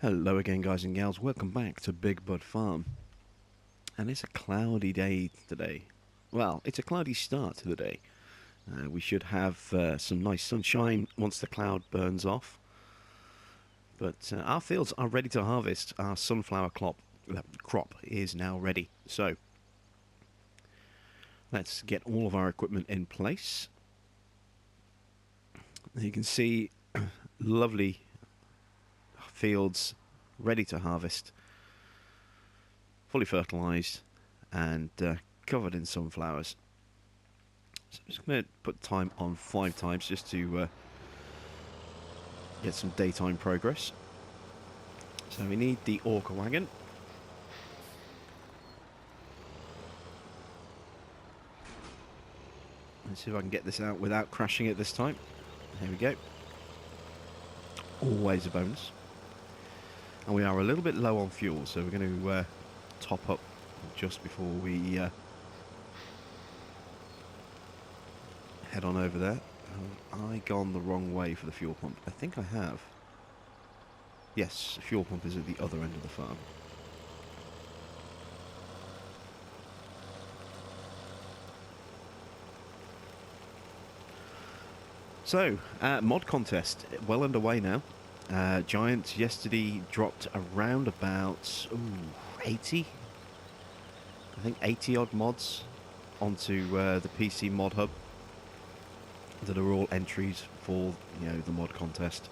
Hello again, guys and gals. Welcome back to Big Bud Farm. And it's a cloudy day today. Well, it's a cloudy start to the day. We should have some nice sunshine once the cloud burns off. But our fields are ready to harvest. Our sunflower crop is now ready. So let's get all of our equipment in place. You can see lovely fields ready to harvest, fully fertilized and covered in sunflowers. So I'm just going to put time on 5 times just to get some daytime progress. So we need the Orca wagon. Let's see if I can get this out without crashing it this time. There we go. Always a bonus. And we are a little bit low on fuel, so we're going to top up just before we head on over there. Have I gone the wrong way for the fuel pump? I think I have. Yes, the fuel pump is at the other end of the farm. So, mod contest, well underway now. Giants yesterday dropped around about 80, I think 80 odd mods onto the PC mod hub that are all entries for the mod contest.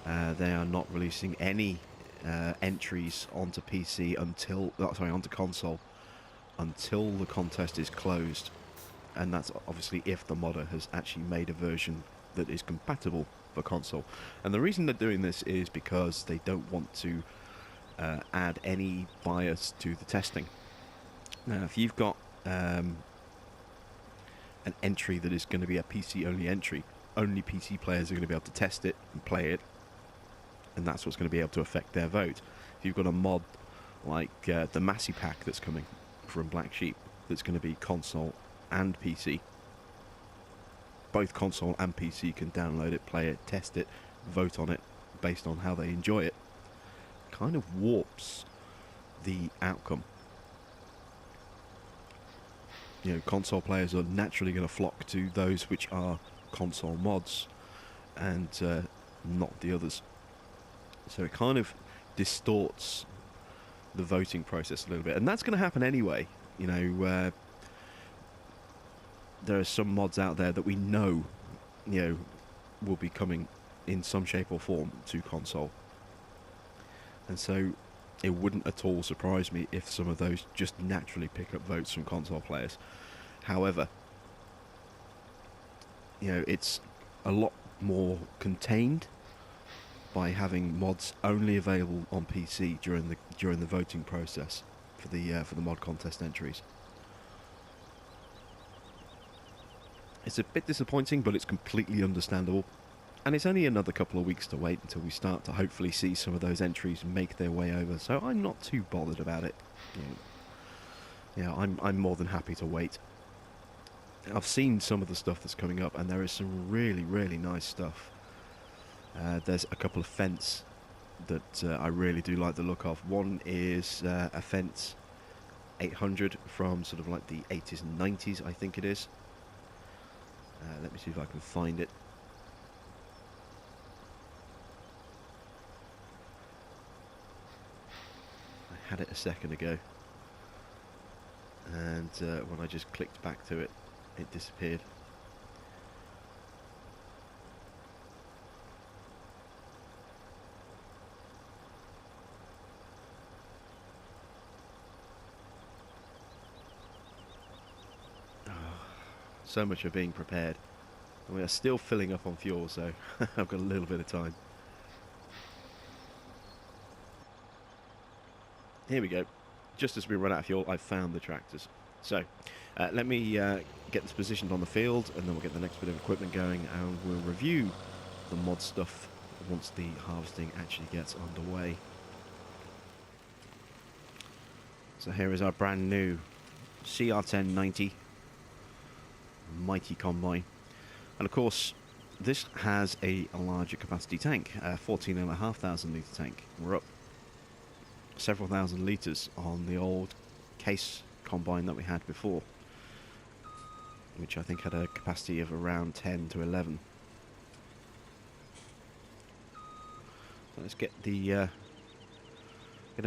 They are not releasing any entries onto PC onto console until the contest is closed, and that's obviously if the modder has actually made a version that is compatible for console. And the reason they're doing this is because they don't want to add any bias to the testing. Now, if you've got an entry that is going to be a PC only entry, only PC players are going to be able to test it and play it, and that's what's going to be able to affect their vote. If you've got a mod like the Massey Pack that's coming from Black Sheep, that's going to be console and PC, both console and PC can download it, play it, test it, vote on it based on how they enjoy it. Kind of warps the outcome. Console players are naturally going to flock to those which are console mods and not the others. So it kind of distorts the voting process a little bit, and that's going to happen anyway. There are some mods out there that we know will be coming in some shape or form to console, and so it wouldn't at all surprise me if some of those just naturally pick up votes from console players. However, it's a lot more contained by having mods only available on PC during the voting process for the mod contest entries. It's a bit disappointing, but it's completely understandable. And it's only another couple of weeks to wait until we start to hopefully see some of those entries make their way over. So I'm not too bothered about it. I'm more than happy to wait. I've seen some of the stuff that's coming up, and there is some really, really nice stuff. There's a couple of Fence that I really do like the look of. One is a Fence 800 from sort of like the 80s and 90s, I think it is. Let me see if I can find it. I had it a second ago, and when I just clicked back to it, it disappeared. So much of being prepared, and we are still filling up on fuel, so I've got a little bit of time. Here we go. Just as we run out of fuel, I've found the tractors. So let me get this positioned on the field, and then we'll get the next bit of equipment going, and we'll review the mod stuff once the harvesting actually gets underway. So here is our brand new CR1090 mighty combine, and of course this has a larger capacity tank, a 14,500 litre tank. We're up several thousand litres on the old case combine that we had before, which I think had a capacity of around 10 to 11. So let's get them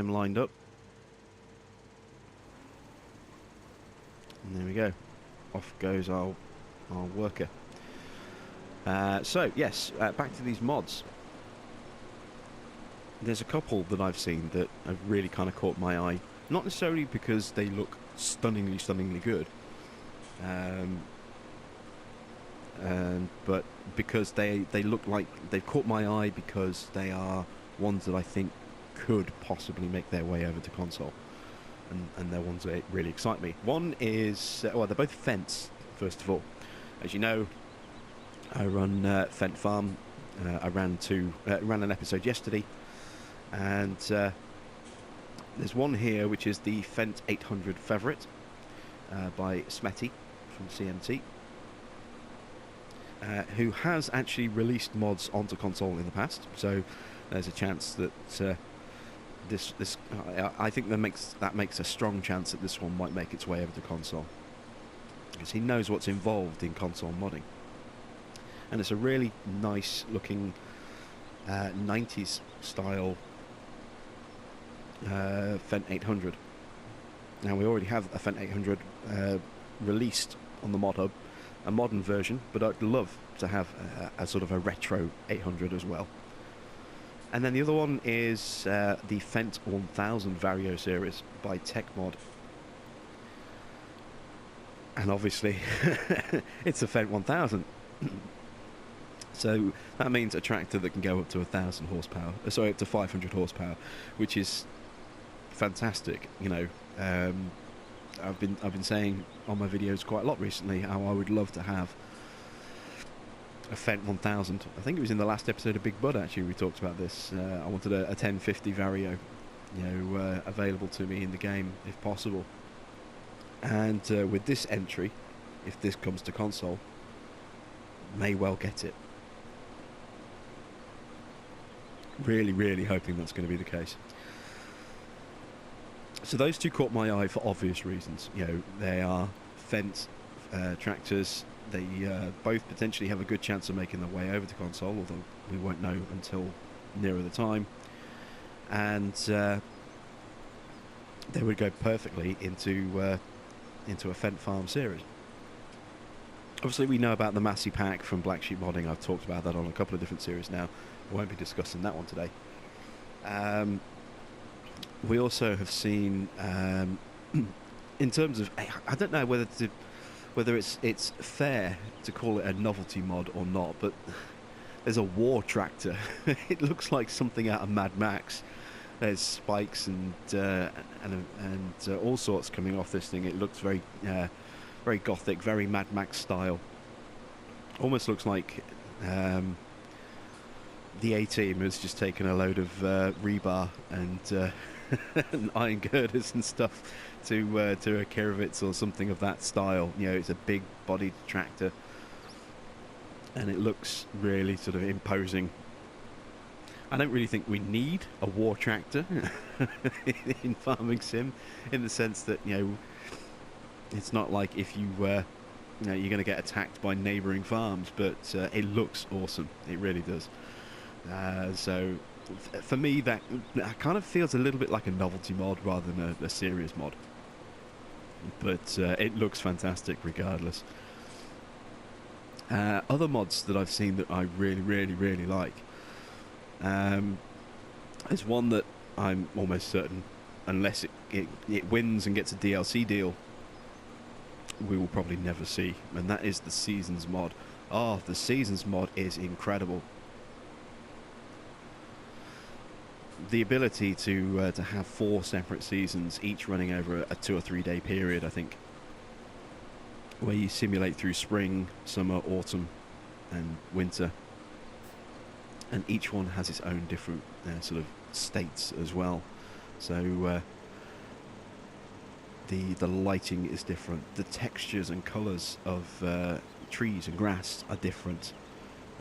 lined up. And there we go. Off goes our worker. So yes, back to these mods. There's a couple that I've seen that have really kind of caught my eye. Not necessarily because they look stunningly good, but because they look like they've caught my eye because they are ones that I think could possibly make their way over to console, and they're ones that really excite me. One is well, they're both Fence. First of all, as you know, I run Fent Farm. I ran an episode yesterday, and there's one here which is the Fent 800 Favourite by Smetty from CMT, who has actually released mods onto console in the past. So there's a chance that I think that makes a strong chance that this one might make its way over to console, because he knows what's involved in console modding. And it's a really nice looking 90s style Fent 800. Now we already have a Fent 800 released on the Mod Hub, a modern version, but I'd love to have a sort of a retro 800 as well. And then the other one is the Fent 1000 Vario series by TechMod. And obviously it's a Fent 1000. So that means a tractor that can go up to 1,000 horsepower, sorry, up to 500 horsepower, which is fantastic. You know, I've been saying on my videos quite a lot recently how I would love to have a Fent 1000. I think it was in the last episode of Big Bud actually we talked about this. I wanted a 1050 Vario, you know, available to me in the game if possible. And with this entry, if this comes to console, may well get it. Really hoping that's going to be the case. So those two caught my eye for obvious reasons. You know, they are Fent tractors. They both potentially have a good chance of making their way over to console, although we won't know until nearer the time. And they would go perfectly into a Fent Farm series. Obviously, we know about the Massey Pack from Black Sheep Modding. I've talked about that on a couple of different series now. I won't be discussing that one today. We also have seen, in terms of, I don't know whether it's fair to call it a novelty mod or not, but there's a war tractor. It looks like something out of Mad Max. There's spikes and all sorts coming off this thing. It looks very gothic, very Mad Max style. Almost looks like the A-Team has just taken a load of rebar and, and iron girders and stuff to a Kirovitz or something of that style. You know, it's a big-bodied tractor, and it looks really sort of imposing. I don't really think we need a war tractor in Farming Sim, in the sense that, you know, it's not like if you know, you're going to get attacked by neighbouring farms, but it looks awesome. It really does. So for me, that kind of feels a little bit like a novelty mod rather than a serious mod. But it looks fantastic regardless. Other mods that I've seen that I really like. There's one that I'm almost certain, unless it wins and gets a DLC deal, we will probably never see, and that is the Seasons mod. Oh, the Seasons mod is incredible. The ability to have 4 separate seasons, each running over a 2 or 3 day period, I think, where you simulate through spring, summer, autumn, and winter, and each one has its own different sort of states as well. So the lighting is different, the textures and colours of trees and grass are different.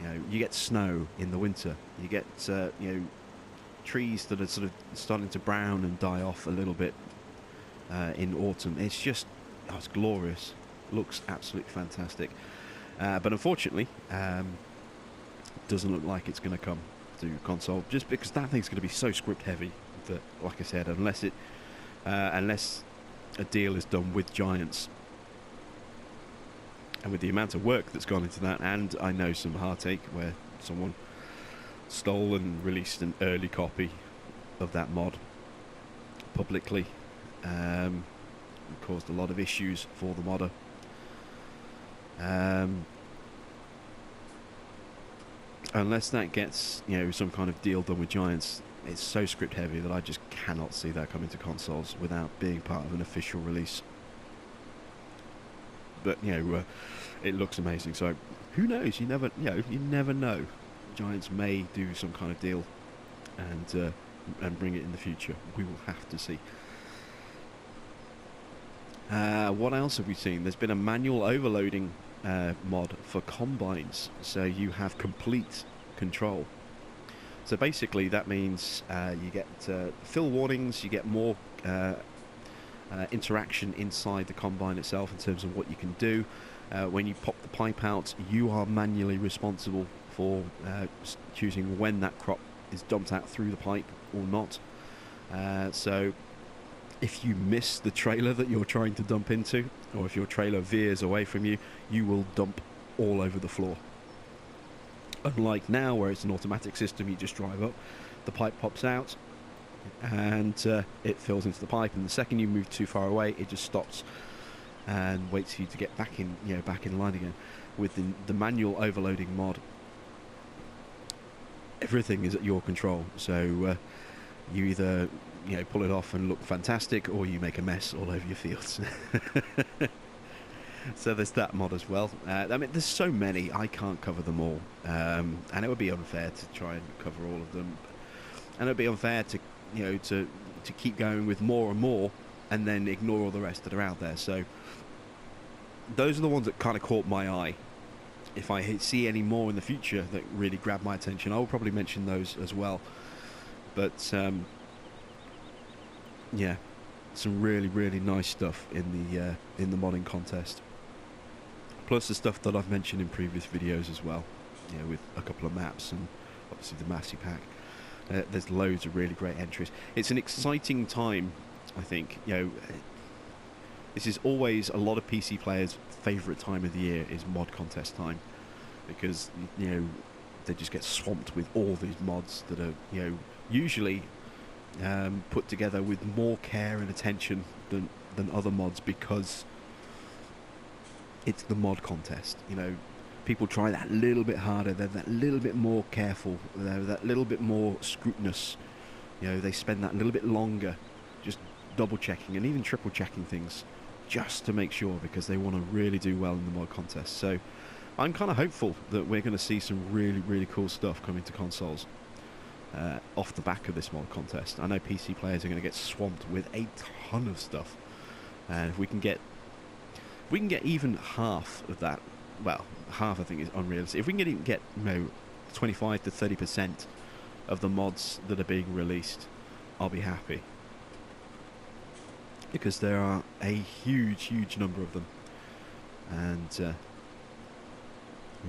You know, you get snow in the winter. You get you know, trees that are sort of starting to brown and die off a little bit in autumn. It's just, oh, it's glorious. Looks absolutely fantastic. But unfortunately, doesn't look like it's going to come to console, just because that thing's going to be so script heavy that, like I said, unless a deal is done with Giants, and with the amount of work that's gone into that, and I know some heartache where someone stole and released an early copy of that mod publicly, caused a lot of issues for the modder. Unless that gets, you know, some kind of deal done with Giants, it's so script heavy that I just cannot see that coming to consoles without being part of an official release. But you know, it looks amazing. So who knows? You never know. Giants may do some kind of deal and bring it in the future. We will have to see. What else have we seen? There's been a manual overloading mod for combines, so you have complete control. So basically that means you get fill warnings, you get more interaction inside the combine itself in terms of what you can do. When you pop the pipe out, you are manually responsible for choosing when that crop is dumped out through the pipe or not. So if you miss the trailer that you're trying to dump into, or if your trailer veers away from you, you will dump all over the floor. Unlike now, where it's an automatic system, you just drive up, the pipe pops out, and it fills into the pipe. And the second you move too far away, it just stops and waits for you to get back in, back in line again. With the manual overloading mod, everything is at your control. So you either pull it off and look fantastic, or you make a mess all over your fields. So there's that mod as well. I mean, there's so many, I can't cover them all, and it would be unfair to try and cover all of them, and it would be unfair to to keep going with more and more and then ignore all the rest that are out there. So those are the ones that kind of caught my eye. If I see any more in the future that really grab my attention, I will probably mention those as well. But yeah, some really nice stuff in the modding contest. Plus the stuff that I've mentioned in previous videos as well, with a couple of maps and obviously the Massey Pack. There's loads of really great entries. It's an exciting time, I think. This is always a lot of PC players' favourite time of the year is mod contest time, because they just get swamped with all these mods that are usually put together with more care and attention than other mods, because it's the mod contest. People try that little bit harder, they're that little bit more careful, they're that little bit more scrutinous. They spend that little bit longer just double checking and even triple checking things just to make sure, because they want to really do well in the mod contest. So I'm kind of hopeful that we're going to see some really cool stuff coming to consoles off the back of this mod contest. I know PC players are going to get swamped with a ton of stuff, and if we can get even half of that, well, half I think is unrealistic. If we can get 25 to 30% of the mods that are being released, I'll be happy, because there are a huge number of them, and it'd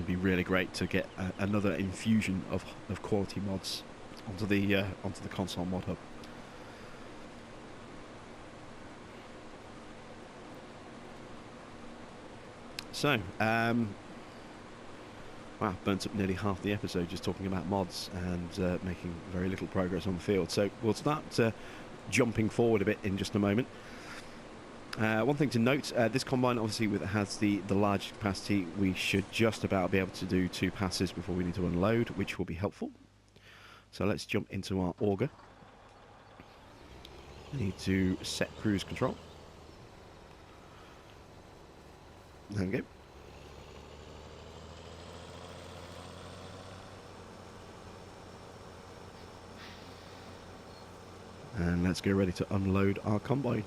be really great to get another infusion of quality mods onto the console mod hub. So, wow, burnt up nearly half the episode just talking about mods and making very little progress on the field. So we'll start jumping forward a bit in just a moment. One thing to note, this combine obviously has the large capacity. We should just about be able to do 2 passes before we need to unload, which will be helpful. So let's jump into our auger. We need to set cruise control. There we go. And let's get ready to unload our combine.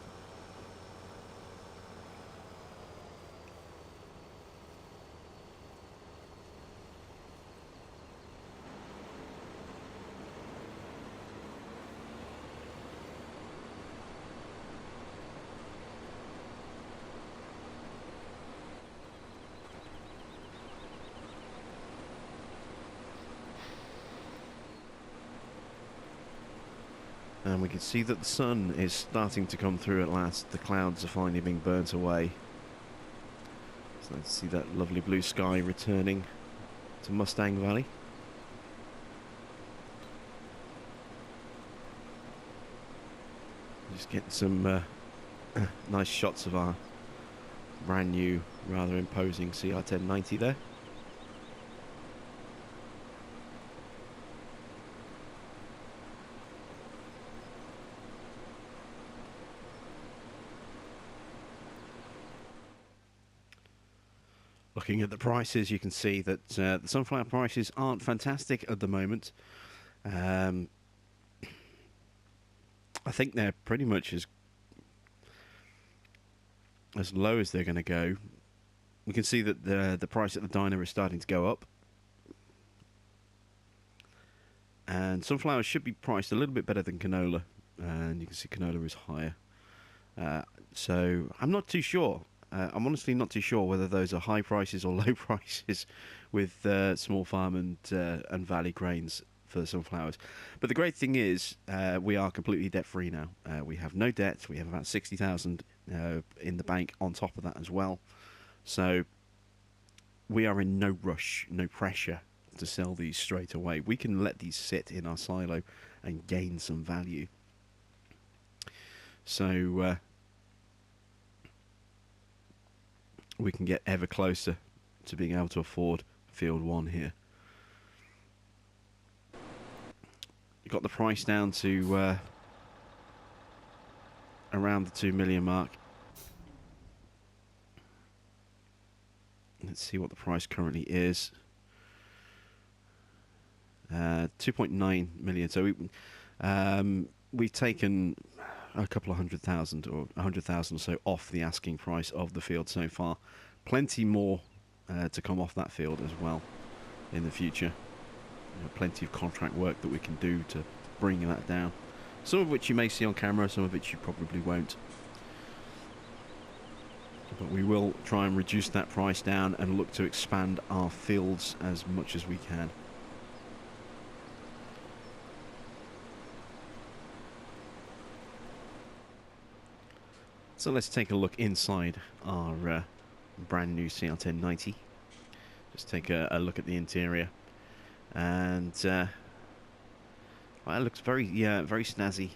we can see that the sun is starting to come through at last. The clouds are finally being burnt away. So let's see that lovely blue sky returning to Mustang Valley. Just getting some nice shots of our brand new, rather imposing CR1090 there. Looking at the prices, you can see that the sunflower prices aren't fantastic at the moment. I think they're pretty much as low as they're going to go. We can see that the price at the diner is starting to go up. And sunflowers should be priced a little bit better than canola. And you can see canola is higher. So I'm not too sure. I'm honestly not too sure whether those are high prices or low prices with Small Farm and Valley Grains for the sunflowers. But the great thing is we are completely debt-free now. We have no debt. We have about 60,000 in the bank on top of that as well. So we are in no rush, no pressure to sell these straight away. We can let these sit in our silo and gain some value. So we can get ever closer to being able to afford Field 1 here. You got the price down to around the 2 million mark. Let's see what the price currently is. 2.9 million. So we've taken a couple of 100,000 or 100,000 or so off the asking price of the field so far. Plenty more to come off that field as well in the future. Plenty of contract work that we can do to bring that down. Some of which you may see on camera, some of which you probably won't. But we will try and reduce that price down and look to expand our fields as much as we can. So let's take a look inside our brand new CR1090. Just take a look at the interior. And well, it looks very snazzy.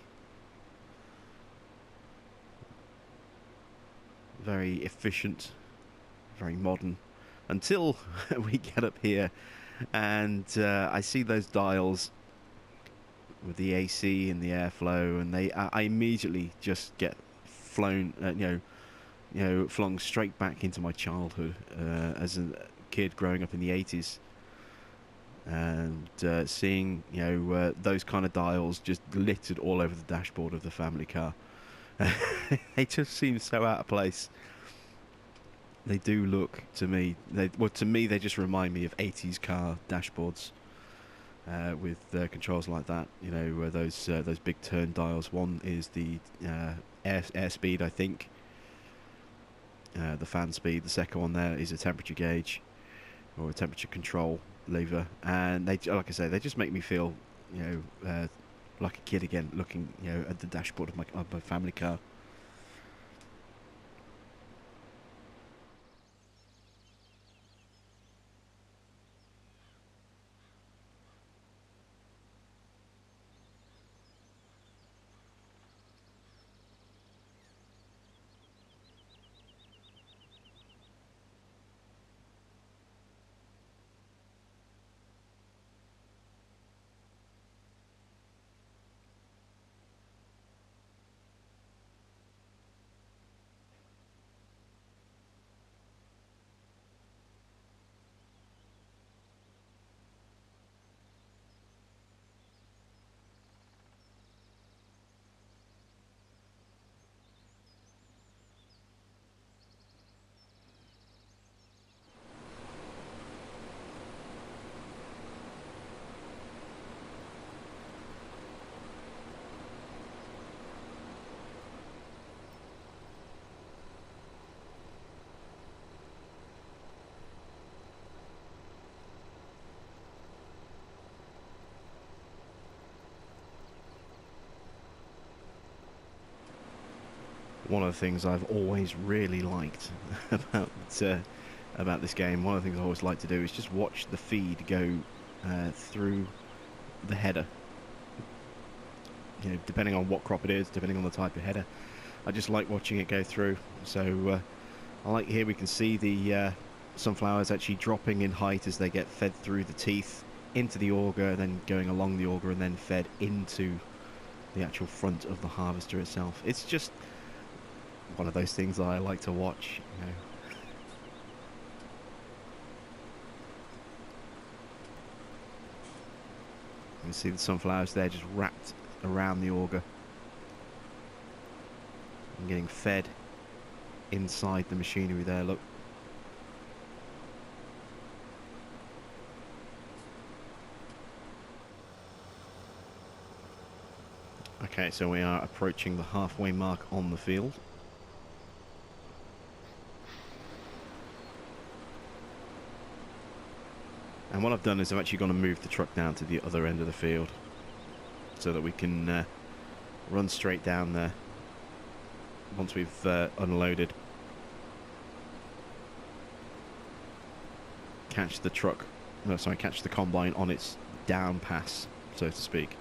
Very efficient, very modern, until we get up here and I see those dials with the AC and the airflow, and I immediately just get flung straight back into my childhood as a kid growing up in the 80s, and seeing those kind of dials just littered all over the dashboard of the family car. They just seem so out of place. They do look to me. To me, they just remind me of 80s car dashboards with controls like that. Those big turn dials. One is the airspeed, I think. The fan speed. The second one there is a temperature gauge or a temperature control lever. And they, like I say, they just make me feel, like a kid again, looking, at the dashboard of my family car. one of the things I've always really liked about this game. One of the things I always like to do is just watch the feed go through the header. You know, depending on what crop it is, depending on the type of header, I just like watching it go through. So I like here we can see the sunflowers actually dropping in height as they get fed through the teeth into the auger, then going along the auger and then fed into the actual front of the harvester itself. It's just one of those things that I like to watch, you know. You can see the sunflowers there just wrapped around the auger and getting fed inside the machinery there, look. Okay, so we are approaching the halfway mark on the field. And what I've done is I've actually gone to move the truck down to the other end of the field so that we can run straight down there once we've unloaded. Catch the truck, no, sorry, catch the combine on its down pass, so to speak,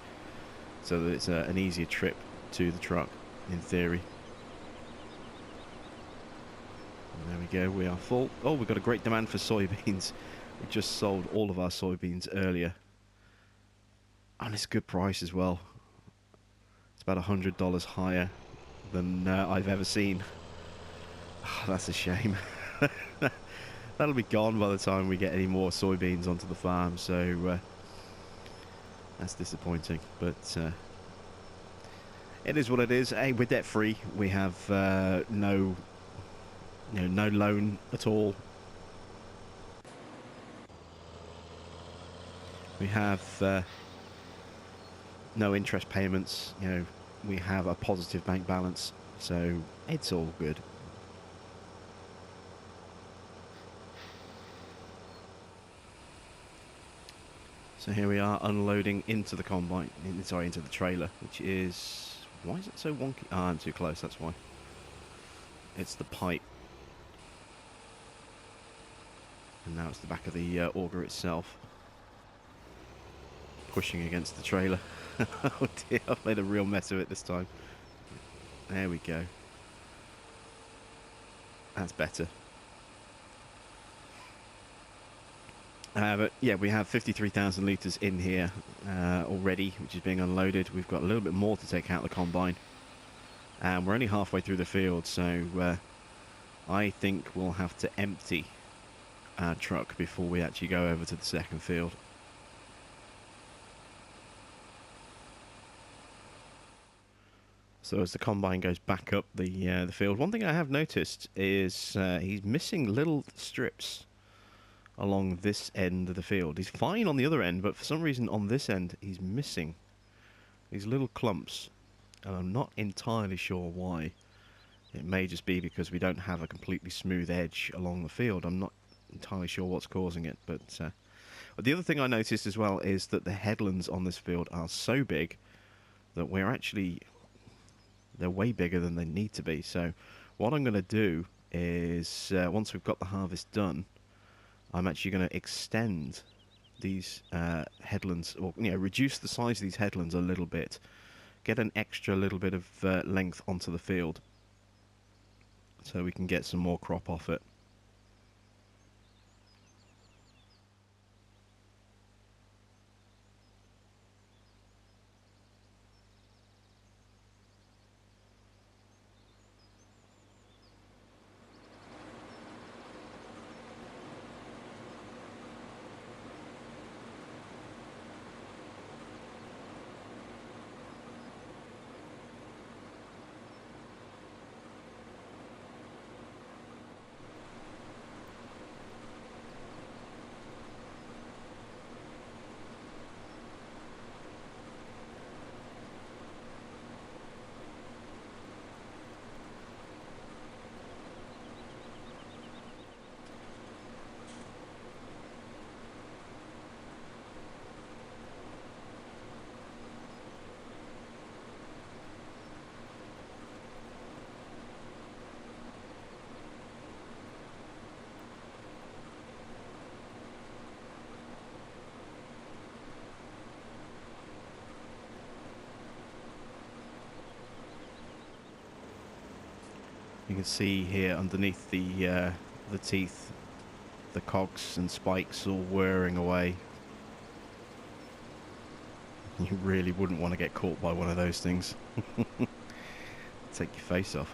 so that it's an easier trip to the truck, in theory. And there we go, we are full. Oh, we've got a great demand for soybeans. We just sold all of our soybeans earlier. And it's a good price as well. It's about $100 higher than I've ever seen. Oh, that's a shame. That'll be gone by the time we get any more soybeans onto the farm, so that's disappointing. But it is what it is. Hey, we're debt free. We have no loan at all. We have no interest payments. You know, we have a positive bank balance, so it's all good. So here we are unloading into the combine, sorry, into the trailer, which is, why is it so wonky? Ah, I'm too close, that's why. It's the pipe. And now it's the back of the auger itself pushing against the trailer. Oh dear, I've made a real mess of it this time. There we go. That's better. But yeah, we have 53,000 litres in here already, which is being unloaded. We've got a little bit more to take out the combine. And we're only halfway through the field, so I think we'll have to empty our truck before we actually go over to the second field. So as the combine goes back up the field, one thing I have noticed is he's missing little strips along this end of the field. He's fine on the other end, but for some reason on this end he's missing these little clumps, and I'm not entirely sure why. It may just be because we don't have a completely smooth edge along the field. I'm not entirely sure what's causing it, but the other thing I noticed as well is that the headlands on this field are so big that they're way bigger than they need to be. So what I'm going to do is once we've got the harvest done, I'm actually going to extend these headlands, or reduce the size of these headlands a little bit, get an extra little bit of length onto the field, so we can get some more crop off it. You can see here underneath the teeth, the cogs and spikes all whirring away. You really wouldn't want to get caught by one of those things. Take your face off.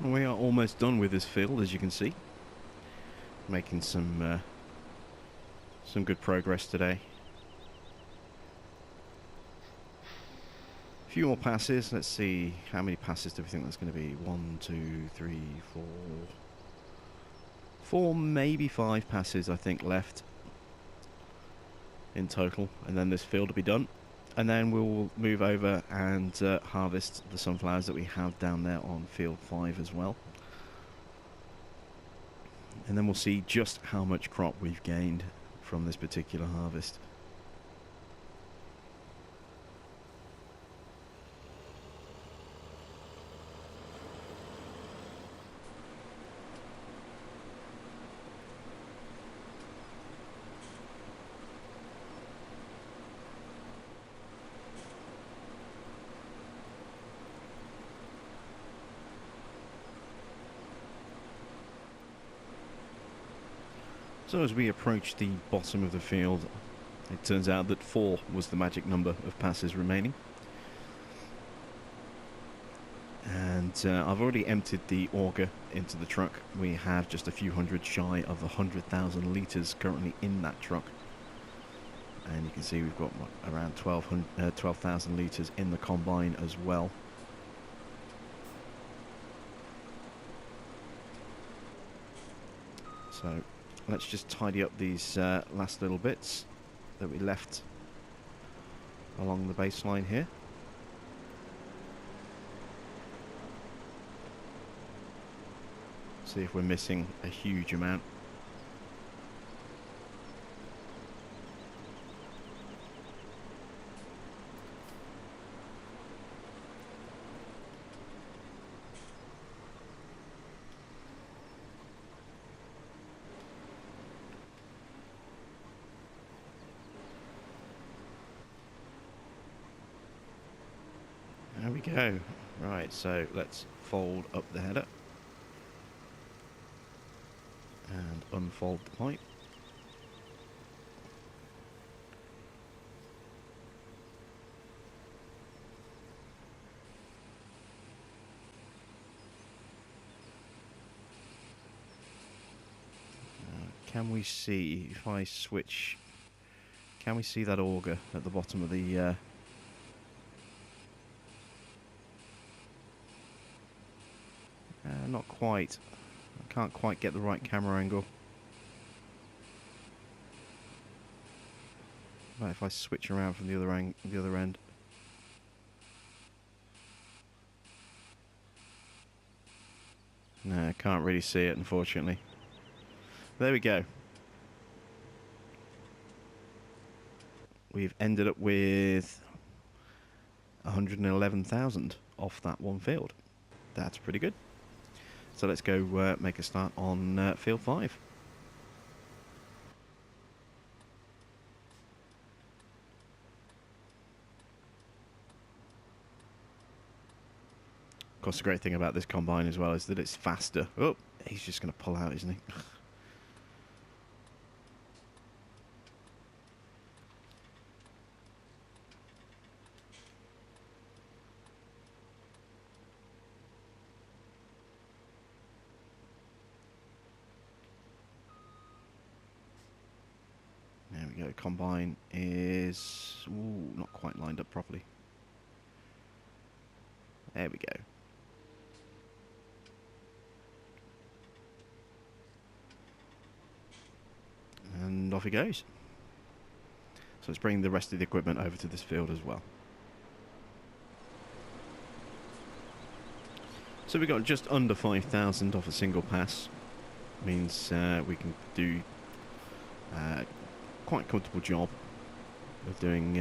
We are almost done with this field, as you can see. Making some good progress today. A few more passes. Let's see, how many passes do we think that's going to be? 1, 2, 3, 4... 4, maybe 5 passes, I think, left in total. And then this field will be done. And then we'll move over and harvest the sunflowers that we have down there on field 5 as well. And then we'll see just how much crop we've gained from this particular harvest. So as we approach the bottom of the field, it turns out that 4 was the magic number of passes remaining. And I've already emptied the auger into the truck. We have just a few hundred shy of 100,000 litres currently in that truck. And you can see we've got around 12,000 litres in the combine as well. So let's just tidy up these last little bits that we left along the baseline here. See if we're missing a huge amount. There we go. Right, so let's fold up the header and unfold the pipe. Can we see, if I switch, can we see that auger at the bottom of the not quite. I can't quite get the right camera angle. But if I switch around from the other end. No, I can't really see it, unfortunately. There we go. We've ended up with 111,000 off that one field. That's pretty good. So let's go make a start on field 5. Of course, the great thing about this combine as well is that it's faster. Oh, he's just going to pull out, isn't he? There we go. Combine is not quite lined up properly. There we go. And off he goes. So let's bring the rest of the equipment over to this field as well. So we got just under 5,000 off a single pass. Means we can do quite a comfortable job of doing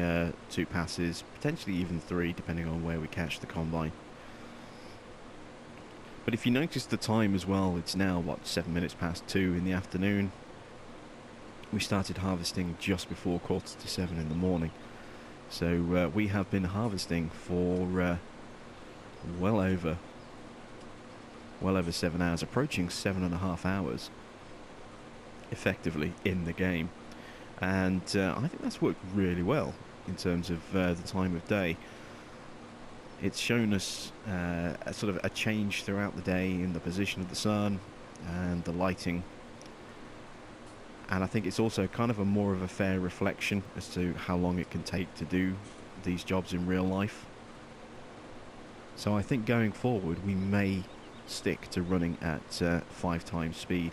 2 passes, potentially even 3, depending on where we catch the combine. But if you notice the time as well, it's now, what, 7 minutes past 2 in the afternoon. We started harvesting just before 6:45 in the morning. So we have been harvesting for well over 7 hours, approaching 7.5 hours, effectively, in the game. And I think that's worked really well in terms of the time of day. It's shown us a sort of a change throughout the day in the position of the sun and the lighting. And I think it's also kind of more of a fair reflection as to how long it can take to do these jobs in real life. So I think going forward we may stick to running at 5 times speed.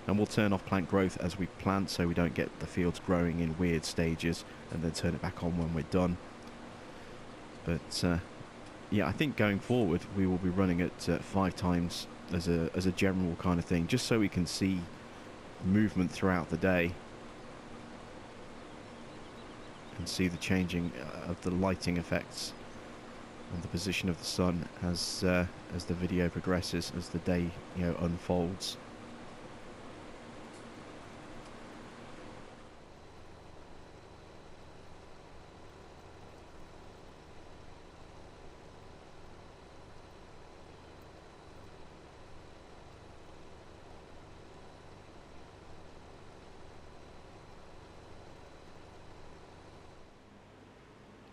And we'll turn off plant growth as we plant, so we don't get the fields growing in weird stages, and then turn it back on when we're done. But yeah, I think going forward we will be running at 5 times as a general kind of thing, just so we can see movement throughout the day and see the changing of the lighting effects and the position of the sun as the video progresses, as the day unfolds.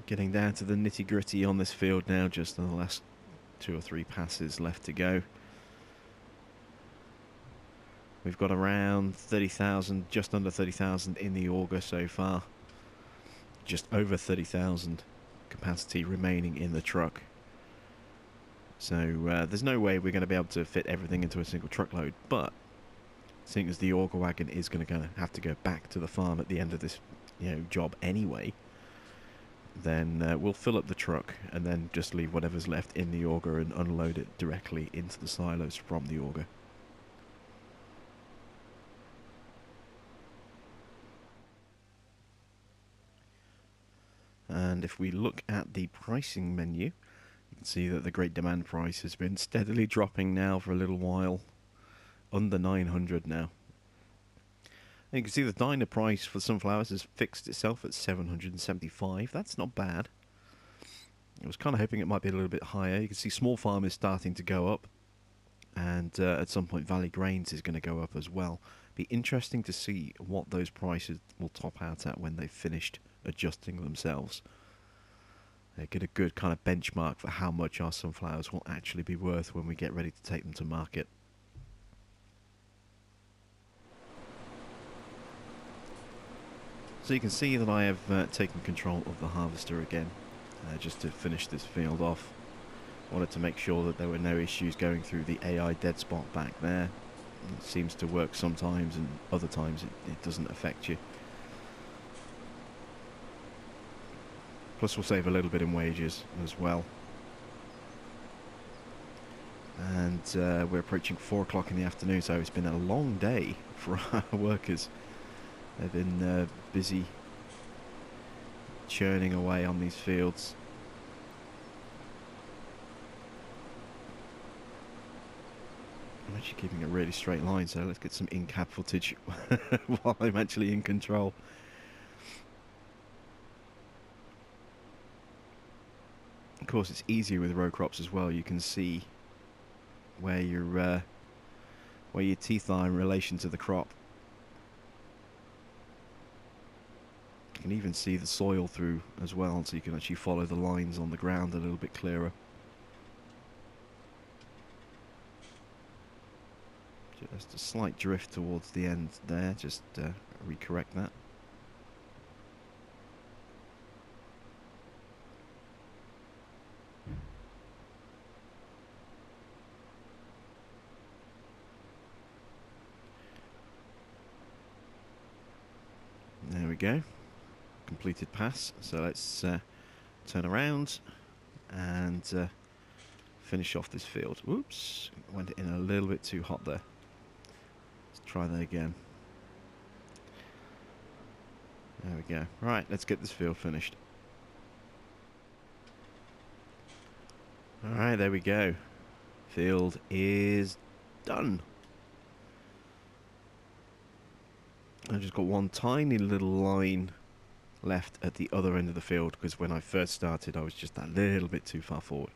Getting down to the nitty-gritty on this field now, just in the last 2 or 3 passes left to go. We've got around 30,000, just under 30,000 in the auger so far. Just over 30,000 capacity remaining in the truck. So there's no way we're going to be able to fit everything into a single truckload, but seeing as the auger wagon is going to have to go back to the farm at the end of this job anyway, then we'll fill up the truck and then just leave whatever's left in the auger and unload it directly into the silos from the auger. And if we look at the pricing menu, you can see that the great demand price has been steadily dropping now for a little while, under 900 now. And you can see the diner price for sunflowers has fixed itself at 775. That's not bad. I was kind of hoping it might be a little bit higher. You can see small farm is starting to go up, and at some point Valley Grains is going to go up as well. Be interesting to see what those prices will top out at when they've finished adjusting themselves. They get a good kind of benchmark for how much our sunflowers will actually be worth when we get ready to take them to market. So you can see that I have taken control of the harvester again, just to finish this field off. Wanted to make sure that there were no issues going through the AI dead spot back there. It seems to work sometimes, and other times it doesn't affect you. Plus we'll save a little bit in wages as well. And we're approaching 4 o'clock in the afternoon, so it's been a long day for our workers. They've been busy churning away on these fields. I'm actually keeping a really straight line, so let's get some in-cab footage while I'm actually in control. Of course, it's easier with row crops as well. You can see where your teeth are in relation to the crop. You can even see the soil through as well, so you can actually follow the lines on the ground a little bit clearer. Just a slight drift towards the end there, just recorrect that. There we go. Completed pass. So let's turn around and finish off this field. Whoops, went in a little bit too hot there. Let's try that again. There we go. Right, let's get this field finished. Alright, there we go. Field is done. I've just got one tiny little line left at the other end of the field, because when I first started I was just that little bit too far forward.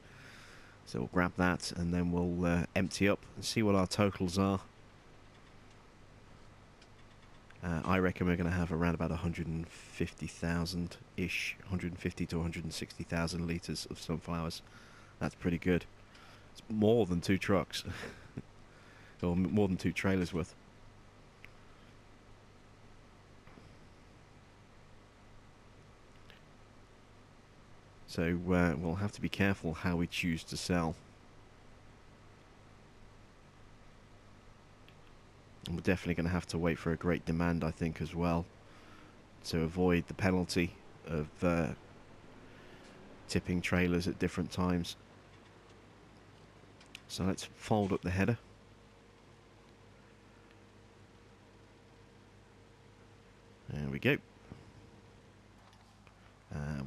So we'll grab that and then we'll empty up and see what our totals are. I reckon we're going to have around about 150,000-ish, 150 to 160,000 litres of sunflowers. That's pretty good. It's more than 2 trucks, or more than 2 trailers worth. So we'll have to be careful how we choose to sell. And we're definitely going to have to wait for a great demand, I think, as well, to avoid the penalty of tipping trailers at different times. So let's fold up the header. There we go.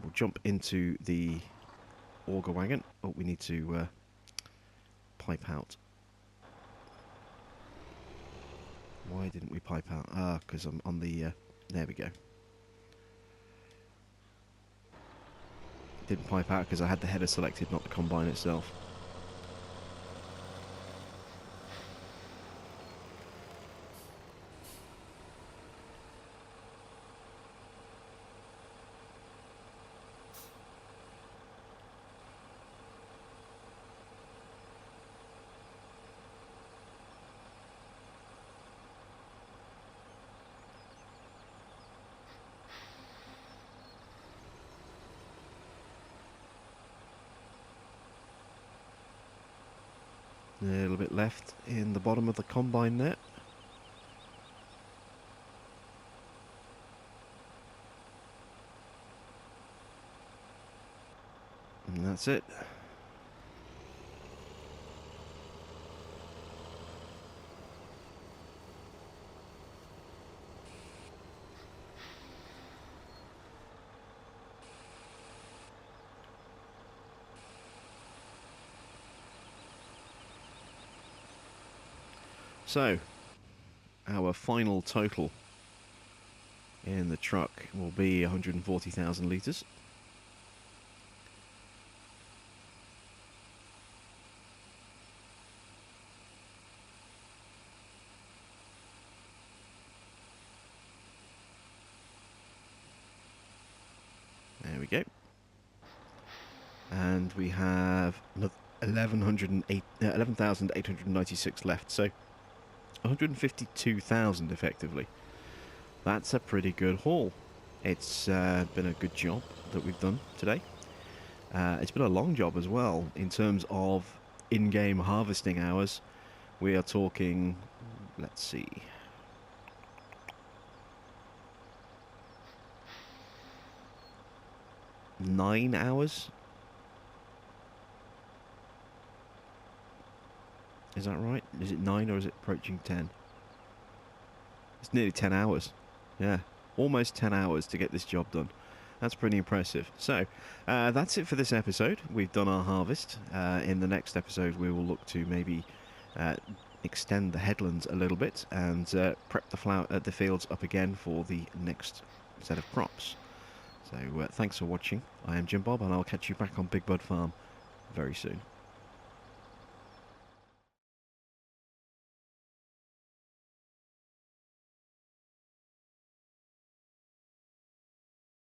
We'll jump into the auger wagon. Oh, we need to pipe out. Why didn't we pipe out? Ah, because I'm on the... there we go. Didn't pipe out because I had the header selected, not the combine itself. A little bit left in the bottom of the combine there. And that's it. So, our final total in the truck will be 140,000 litres. There we go. And we have 11,896 left, so 152,000 effectively. That's a pretty good haul. It's been a good job that we've done today. It's been a long job as well in terms of in-game harvesting hours. We are talking, let's see, 9 hours. Is that right? Is it 9 or is it approaching 10? It's nearly 10 hours. Yeah, almost 10 hours to get this job done. That's pretty impressive. So, that's it for this episode. We've done our harvest. In the next episode, we will look to maybe extend the headlands a little bit and prep the fields up again for the next set of crops. So, thanks for watching. I am Jim Bob, and I'll catch you back on Big Bud Farm very soon.